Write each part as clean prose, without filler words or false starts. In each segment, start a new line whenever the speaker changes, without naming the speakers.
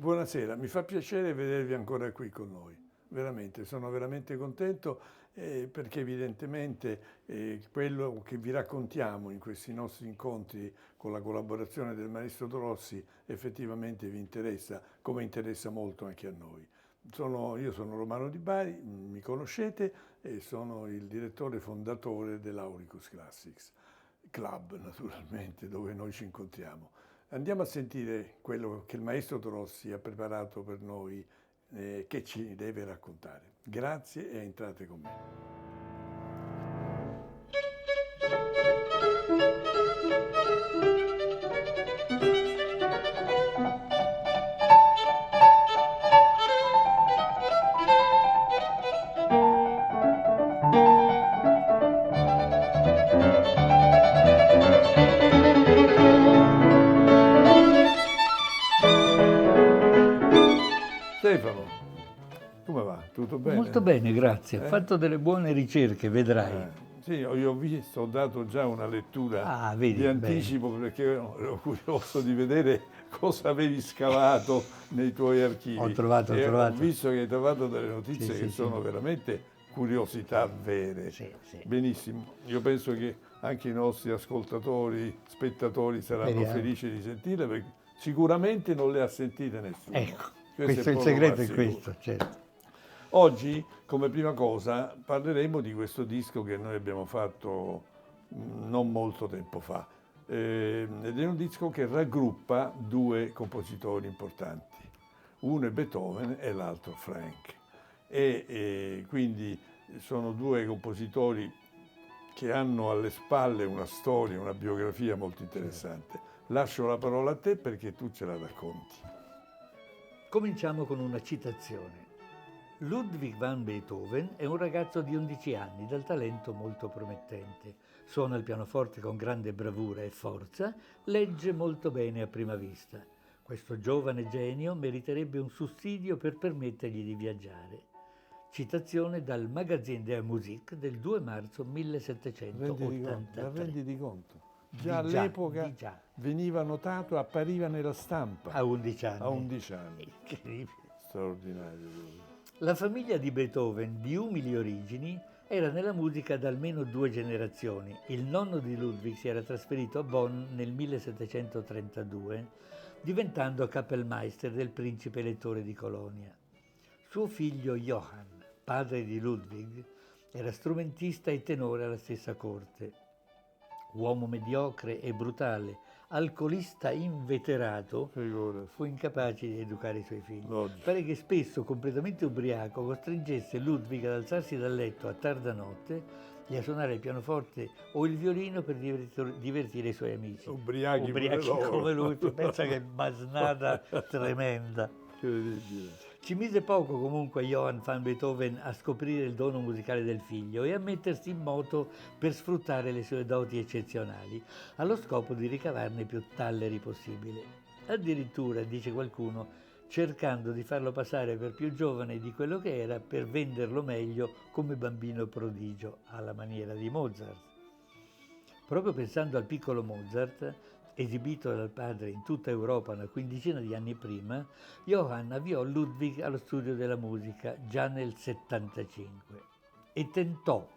Buonasera, mi fa piacere vedervi ancora qui con noi. Veramente, sono veramente contento perché evidentemente quello che vi raccontiamo in questi nostri incontri con la collaborazione del maestro Dorossi effettivamente vi interessa, come interessa molto anche a noi. Io sono Romano Di Bari, mi conoscete e sono il direttore fondatore dell'Auricus Classics Club, naturalmente, dove noi ci incontriamo. Andiamo a sentire quello che il maestro Dorossi ha preparato per noi, che ci deve raccontare. Grazie e entrate con me. Stefano, come va? Tutto bene?
Molto bene, grazie. Ho fatto delle buone ricerche, vedrai.
Sì, io ho visto, ho dato già una lettura
Vedi,
di anticipo perché ero curioso di vedere cosa avevi scavato nei tuoi archivi.
Ho trovato.
Ho visto che hai trovato delle notizie
Sì,
che
sì,
sono veramente curiosità vere.
Sì.
Benissimo, io penso che anche i nostri ascoltatori, spettatori saranno
Speriamo.
felici di sentirle perché sicuramente non le ha sentite nessuno.
Ecco,
Questo
il
poco
segreto
ma
è
sicuro.
questo, certo.
Oggi, come prima cosa, parleremo di questo disco che noi abbiamo fatto non molto tempo fa. Ed è un disco che raggruppa due compositori importanti. Uno è Beethoven e l'altro Frank. E quindi sono due compositori che hanno alle spalle una storia, una biografia molto interessante. Lascio la parola a te perché tu ce la racconti.
Cominciamo con una citazione. Ludwig van Beethoven è un ragazzo di 11 anni dal talento molto promettente. Suona il pianoforte con grande bravura e forza, legge molto bene a prima vista. Questo giovane genio meriterebbe un sussidio per permettergli di viaggiare. Citazione dal Magazine der Musik del 2 marzo 1783.
Renditi conto? Già
Di già,
all'epoca
di già.
veniva notato, appariva nella stampa.
A 11 anni.
A 11 anni.
Incredibile.
Straordinario.
La famiglia di Beethoven, di umili origini, era nella musica da almeno 2 generazioni. Il nonno di Ludwig si era trasferito a Bonn nel 1732, diventando Kapellmeister del principe elettore di Colonia. Suo figlio Johann, padre di Ludwig, era strumentista e tenore alla stessa corte. Uomo mediocre e brutale, alcolista inveterato, fu incapace di educare i suoi figli. Pare che spesso, completamente ubriaco, costringesse Ludwig ad alzarsi dal letto a tarda notte e a suonare il pianoforte o il violino per divertire i suoi amici.
Ubriachi
come lui, pensa che basnata tremenda.
Incredibile.
Ci mise poco comunque Johann van Beethoven a scoprire il dono musicale del figlio e a mettersi in moto per sfruttare le sue doti eccezionali, allo scopo di ricavarne più talleri possibile. Addirittura, dice qualcuno, cercando di farlo passare per più giovane di quello che era per venderlo meglio come bambino prodigio, alla maniera di Mozart. Proprio pensando al piccolo Mozart, esibito dal padre in tutta Europa una quindicina di anni prima, Johann avviò Ludwig allo studio della musica già nel 75 e tentò,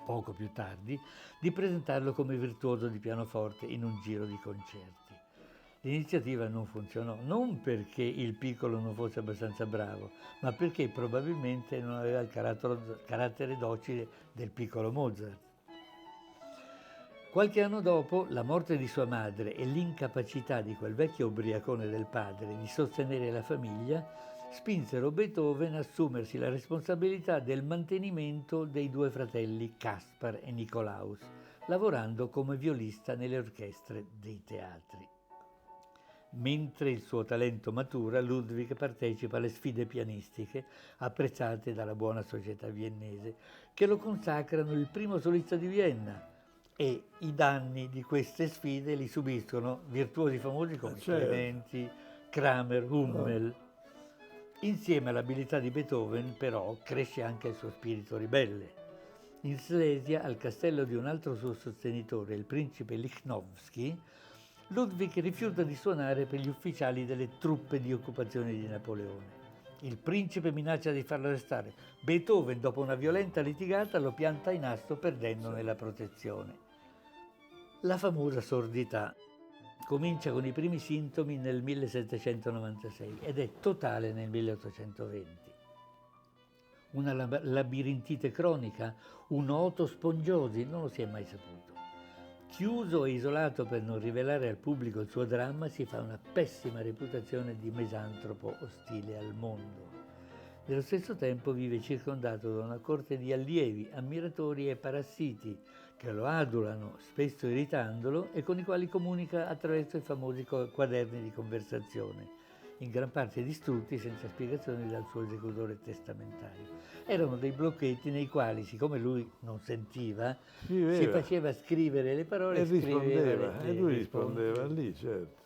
poco più tardi, di presentarlo come virtuoso di pianoforte in un giro di concerti. L'iniziativa non funzionò, non perché il piccolo non fosse abbastanza bravo, ma perché probabilmente non aveva il carattere docile del piccolo Mozart. Qualche anno dopo, la morte di sua madre e l'incapacità di quel vecchio ubriacone del padre di sostenere la famiglia spinsero Beethoven a assumersi la responsabilità del mantenimento dei due fratelli Caspar e Nikolaus, lavorando come violista nelle orchestre dei teatri. Mentre il suo talento matura, Ludwig partecipa alle sfide pianistiche apprezzate dalla buona società viennese, che lo consacrano il primo solista di Vienna. E i danni di queste sfide li subiscono virtuosi famosi come Clementi, Kramer, Hummel. Insieme all'abilità di Beethoven, però, cresce anche il suo spirito ribelle. In Slesia, al castello di un altro suo sostenitore, il principe Lichnowsky, Ludwig rifiuta di suonare per gli ufficiali delle truppe di occupazione di Napoleone. Il principe minaccia di farlo arrestare. Beethoven, dopo una violenta litigata, lo pianta in asto perdendone la protezione. La famosa sordità comincia con i primi sintomi nel 1796 ed è totale nel 1820. Una labirintite cronica, un otospongiosi, non lo si è mai saputo. Chiuso e isolato per non rivelare al pubblico il suo dramma, si fa una pessima reputazione di misantropo ostile al mondo. Nello stesso tempo vive circondato da una corte di allievi, ammiratori e parassiti che lo adulano, spesso irritandolo, e con i quali comunica attraverso i famosi quaderni di conversazione, in gran parte distrutti senza spiegazioni dal suo esecutore testamentario. Erano dei blocchetti nei quali, siccome lui non sentiva, si faceva scrivere le parole
e rispondeva, e lui
risposte.
rispondeva lì, certo.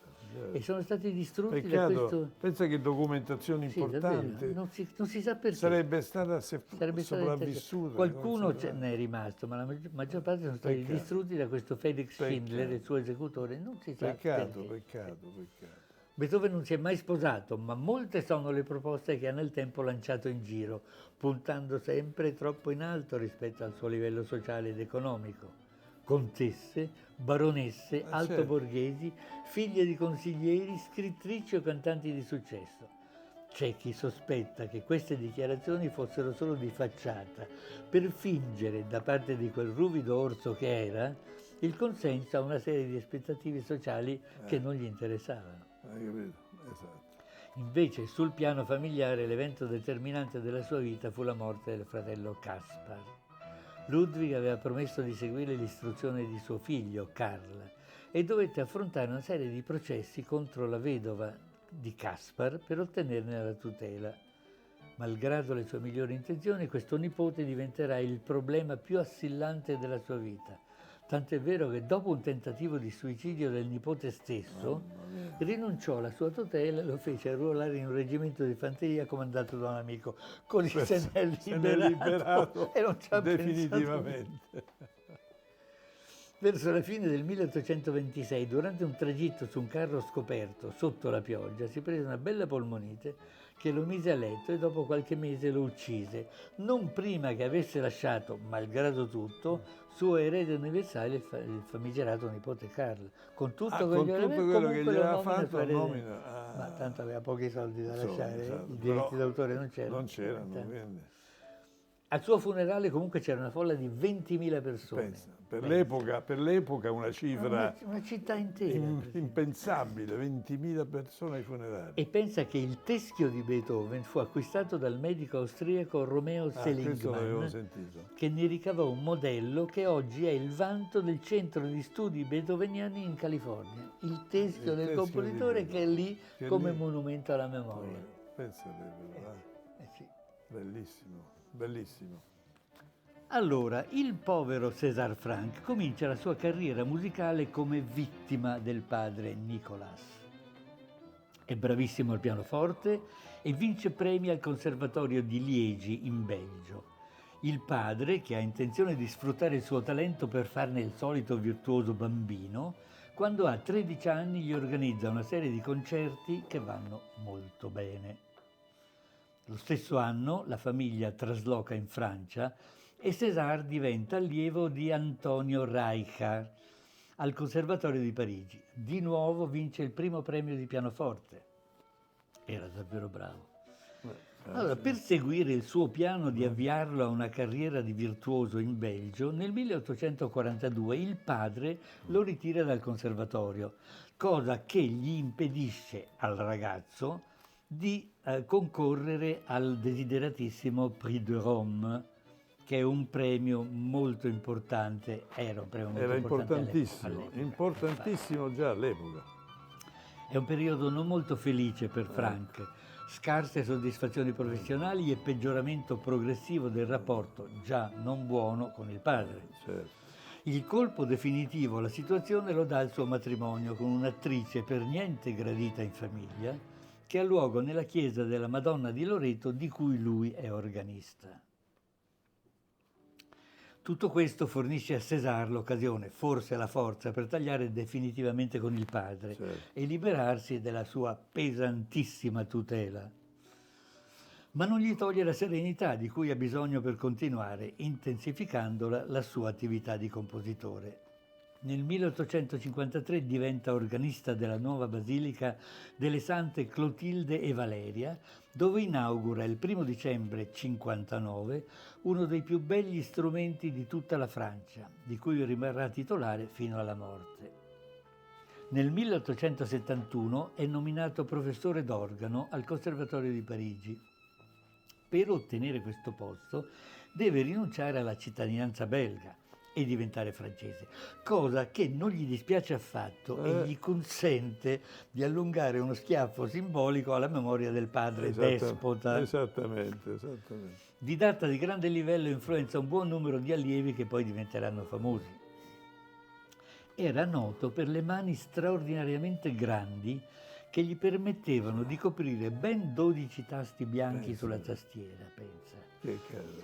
E sono stati distrutti
Peccato,
da questo...
pensa che documentazione
Sì,
importante,
davvero, non si sa perché.
sarebbe stata
Sarebbe stata
sopravvissuta.
Qualcuno ne è rimasto, ma la maggior parte sono stati
Peccato.
distrutti da questo Felix Schindler, il suo esecutore. Non si sa
Peccato,
perché.
peccato.
Beethoven non si è mai sposato, ma molte sono le proposte che ha nel tempo lanciato in giro, puntando sempre troppo in alto rispetto al suo livello sociale ed economico. Contesse, baronesse, altoborghesi, figlie di consiglieri, scrittrici o cantanti di successo. C'è chi sospetta che queste dichiarazioni fossero solo di facciata, per fingere, da parte di quel ruvido orso che era, il consenso a una serie di aspettative sociali che non gli interessavano.
Hai capito? Esatto.
Invece, sul piano familiare, l'evento determinante della sua vita fu la morte del fratello Caspar. Ludwig aveva promesso di seguire l'istruzione di suo figlio, Karl, e dovette affrontare una serie di processi contro la vedova di Caspar per ottenerne la tutela. Malgrado le sue migliori intenzioni, questo nipote diventerà il problema più assillante della sua vita. Tant'è vero che dopo un tentativo di suicidio del nipote stesso, rinunciò alla sua tutela e lo fece arruolare in un reggimento di fanteria comandato da un amico. Così se ne è liberato e non ci ha
definitivamente.
Verso la fine del 1826, durante un tragitto su un carro scoperto sotto la pioggia, si prese una bella polmonite che lo mise a letto e dopo qualche mese lo uccise, non prima che avesse lasciato, malgrado tutto, suo erede universale il famigerato nipote Karl. Con tutto
quello che gli aveva fatto,
ma tanto aveva pochi soldi da lasciare,
esatto,
i diritti d'autore non c'erano.
Non c'erano, quindi.
Al suo funerale comunque c'era una folla di 20.000 persone.
Pensa, per l'epoca una cifra
una città intera.
Impensabile, 20.000 persone ai funerali.
E pensa che il teschio di Beethoven fu acquistato dal medico austriaco Romeo Seligman, che ne ricavò un modello che oggi è il vanto del centro di studi beethoveniani in California. Il teschio del compositore che è lì come monumento alla memoria.
Pensa
sì.
Bellissimo. Bellissimo.
Allora, il povero César Franck comincia la sua carriera musicale come vittima del padre Nicolas. È bravissimo al pianoforte e vince premi al Conservatorio di Liegi in Belgio. Il padre, che ha intenzione di sfruttare il suo talento per farne il solito virtuoso bambino, quando ha 13 anni gli organizza una serie di concerti che vanno molto bene. Lo stesso anno la famiglia trasloca in Francia e César diventa allievo di Antonio Reicha al Conservatorio di Parigi. Di nuovo vince il primo premio di pianoforte. Era davvero bravo. Allora, per seguire il suo piano di avviarlo a una carriera di virtuoso in Belgio, nel 1842 il padre lo ritira dal conservatorio, cosa che gli impedisce al ragazzo di concorrere al desideratissimo Prix de Rome, che è un premio molto importante, era un premio molto
importantissimo, importantissimo già all'epoca.
È un periodo non molto felice per Franck, scarse soddisfazioni professionali e peggioramento progressivo del rapporto, già non buono, con il padre.
Certo.
Il colpo definitivo alla situazione lo dà il suo matrimonio con un'attrice per niente gradita in famiglia, che ha luogo nella chiesa della Madonna di Loreto, di cui lui è organista. Tutto questo fornisce a César l'occasione, forse la forza, per tagliare definitivamente con il padre
Certo.
e liberarsi della sua pesantissima tutela. Ma non gli toglie la serenità di cui ha bisogno per continuare, intensificando la sua attività di compositore. Nel 1853 diventa organista della nuova basilica delle Sante Clotilde e Valeria, dove inaugura il 1° dicembre 59 uno dei più begli strumenti di tutta la Francia, di cui rimarrà titolare fino alla morte. Nel 1871 è nominato professore d'organo al Conservatorio di Parigi. Per ottenere questo posto deve rinunciare alla cittadinanza belga e diventare francese, cosa che non gli dispiace affatto e gli consente di allungare uno schiaffo simbolico alla memoria del padre despota.
Esattamente.
Didatta di grande livello, influenza un buon numero di allievi che poi diventeranno famosi. Era noto per le mani straordinariamente grandi che gli permettevano di coprire ben 12 tasti bianchi sulla tastiera, pensa.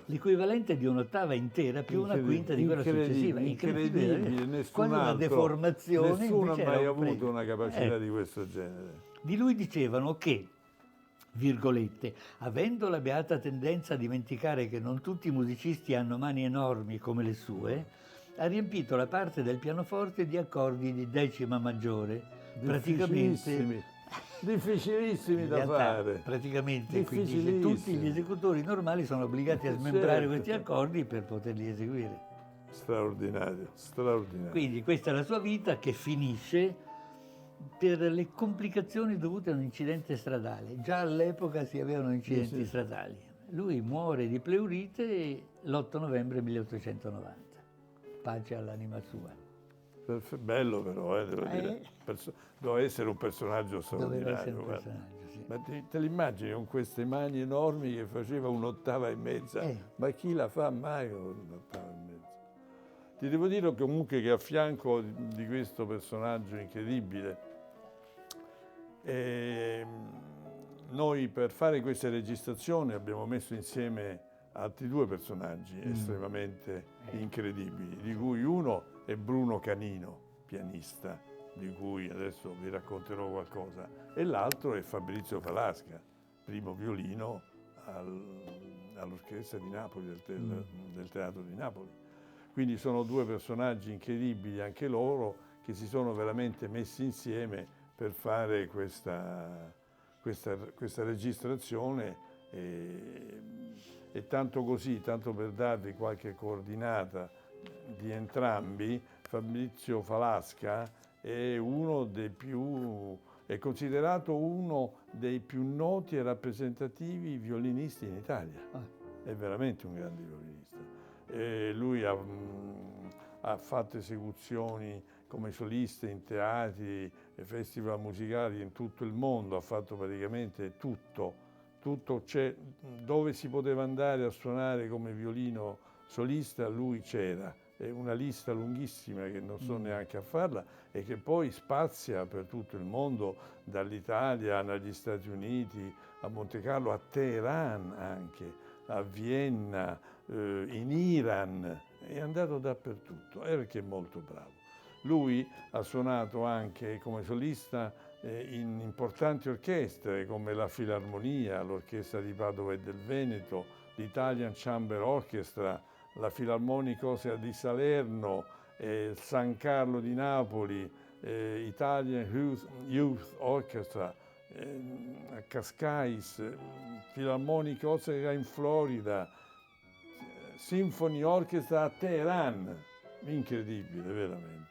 L'equivalente di un'ottava intera più una quinta di quella successiva.
Incredibile,
quasi una deformazione.
Nessuno ha mai avuto una capacità di questo genere.
Di lui dicevano che, virgolette, avendo la beata tendenza a dimenticare che non tutti i musicisti hanno mani enormi come le sue, ha riempito la parte del pianoforte di accordi di decima maggiore, praticamente
difficilissimi da fare.
Praticamente, quindi tutti gli esecutori normali sono obbligati a smembrare questi accordi per poterli eseguire.
Straordinario.
Quindi questa è la sua vita, che finisce per le complicazioni dovute a un incidente stradale. Già all'epoca si avevano incidenti stradali. Lui muore di pleurite l'8 novembre 1890. Pace all'anima sua.
Bello però, devo dire. Doveva essere un personaggio straordinario.
Sì.
Ma te l'immagini con queste mani enormi che faceva un'ottava e mezza? Ma chi la fa mai un'ottava e mezza? Ti devo dire comunque che a fianco di questo personaggio incredibile, noi per fare queste registrazioni abbiamo messo insieme altri due personaggi estremamente incredibili, di cui uno è Bruno Canino, pianista, di cui adesso vi racconterò qualcosa, e l'altro è Fabrizio Falasca, primo violino all'orchestra di Napoli, del Teatro di Napoli. Quindi sono due personaggi incredibili anche loro, che si sono veramente messi insieme per fare questa registrazione, e tanto così, tanto per darvi qualche coordinata di entrambi, Fabrizio Falasca è considerato uno dei più noti e rappresentativi violinisti in Italia. È veramente un grande violinista. Lui ha fatto esecuzioni come solista in teatri e festival musicali in tutto il mondo, ha fatto praticamente tutto c'è, dove si poteva andare a suonare come violino solista, lui c'era. È una lista lunghissima che non so neanche a farla e che poi spazia per tutto il mondo, dall'Italia negli Stati Uniti, a Montecarlo, a Teheran anche, a Vienna, in Iran, è andato dappertutto, perché è molto bravo. Lui ha suonato anche come solista in importanti orchestre come la Filarmonia, l'Orchestra di Padova e del Veneto, l'Italian Chamber Orchestra, la Filarmonica di Salerno, San Carlo di Napoli, Italian Youth Orchestra, a Cascais, Filarmonica Orchestra in Florida, Symphony Orchestra a Teheran, incredibile veramente.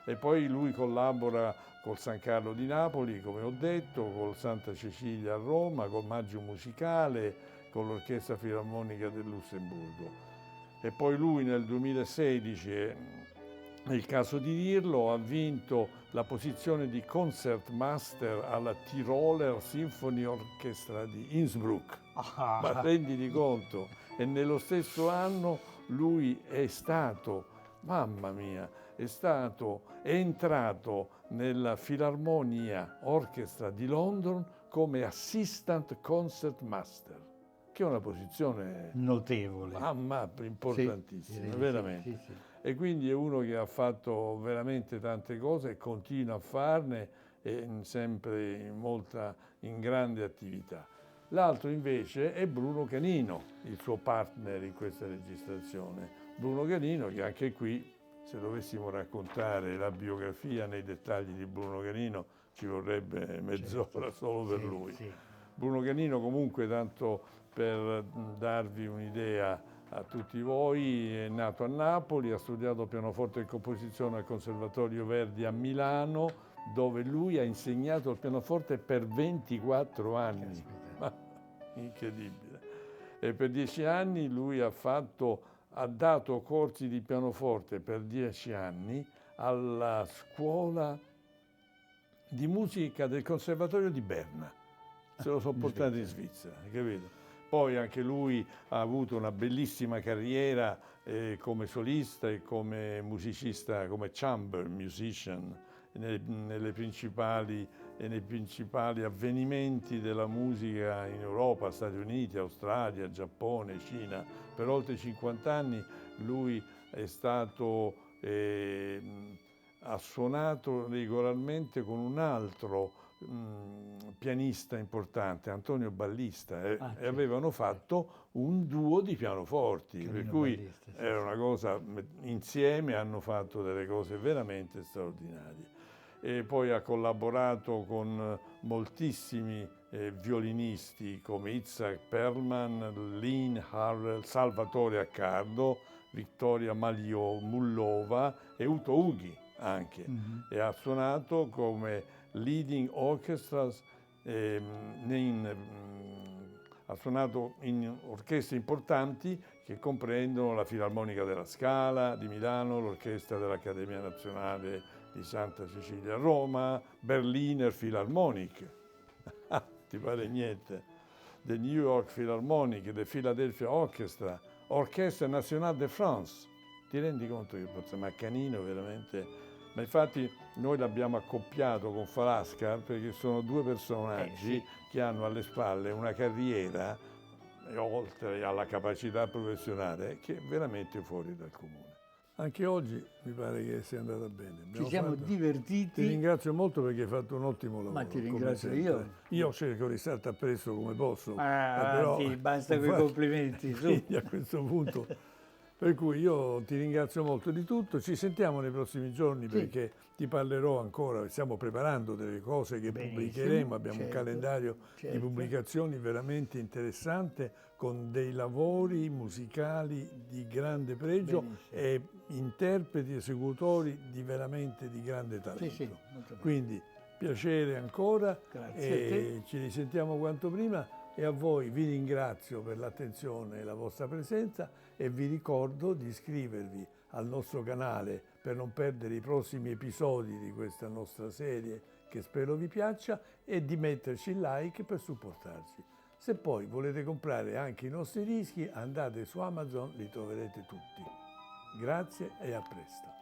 E poi lui collabora col San Carlo di Napoli, come ho detto, col Santa Cecilia a Roma, col Maggio Musicale, con l'Orchestra Filarmonica del Lussemburgo. E poi lui nel 2016, è il caso di dirlo, ha vinto la posizione di Concertmaster alla Tiroler Symphony Orchestra di Innsbruck. Ma renditi conto, e nello stesso anno lui è stato, mamma mia, è entrato nella Philharmonia Orchestra di London come Assistant Concertmaster. che è una posizione
Notevole.
importantissima,
direi di
veramente.
sì, sì.
E quindi è uno che ha fatto veramente tante cose e continua a farne, sempre in grande attività. L'altro invece è Bruno Canino, il suo partner in questa registrazione. Bruno Canino, che anche qui, se dovessimo raccontare la biografia nei dettagli di Bruno Canino, ci vorrebbe mezz'ora solo per lui.
Sì.
Bruno Canino, comunque, tanto per darvi un'idea a tutti voi, è nato a Napoli, ha studiato pianoforte e composizione al Conservatorio Verdi a Milano, dove lui ha insegnato il pianoforte per 24 anni. Ma, incredibile. E per 10 anni lui ha dato corsi di pianoforte per 10 anni alla scuola di musica del Conservatorio di Berna. Se lo sono portato in Svizzera, capito? Poi anche lui ha avuto una bellissima carriera come solista e come musicista, come chamber musician nei principali avvenimenti della musica in Europa, Stati Uniti, Australia, Giappone, Cina. Per oltre 50 anni lui ha suonato regolarmente con un altro pianista importante, Antonio Ballista, e avevano fatto un duo di pianoforti, per cui
Ballista, sì,
era una cosa, insieme hanno fatto delle cose veramente straordinarie. E poi ha collaborato con moltissimi violinisti come Itzhak Perlman, Lynn Harrell, Salvatore Accardo, Vittoria Mullova e Uto Ughi anche. E ha suonato come leading orchestras, ha suonato in orchestre importanti che comprendono la Filarmonica della Scala di Milano, l'Orchestra dell'Accademia Nazionale di Santa Cecilia a Roma, Berliner Philharmonic, ti pare niente, the New York Philharmonic, the Philadelphia Orchestra, Orchestre Nationale de France. Ti rendi conto che ma Canino veramente... Ma infatti noi l'abbiamo accoppiato con Falasca perché sono due personaggi che hanno alle spalle una carriera, oltre alla capacità professionale, che è veramente fuori dal comune. Anche oggi mi pare che sia andata bene.
Ci siamo divertiti.
Ti ringrazio molto perché hai fatto un ottimo lavoro.
Ma ti ringrazio io.
Io cerco di starti appresso come posso.
Però sì, basta con i complimenti.
Quindi a questo punto... Per cui io ti ringrazio molto di tutto, ci sentiamo nei prossimi giorni perché ti parlerò ancora, stiamo preparando delle cose che pubblicheremo, abbiamo un calendario di pubblicazioni veramente interessante con dei lavori musicali di grande pregio e interpreti, esecutori veramente di grande talento. Quindi piacere ancora e ci risentiamo quanto prima. E a voi vi ringrazio per l'attenzione e la vostra presenza e vi ricordo di iscrivervi al nostro canale per non perdere i prossimi episodi di questa nostra serie che spero vi piaccia e di metterci il like per supportarci. Se poi volete comprare anche i nostri dischi andate su Amazon, li troverete tutti. Grazie e a presto.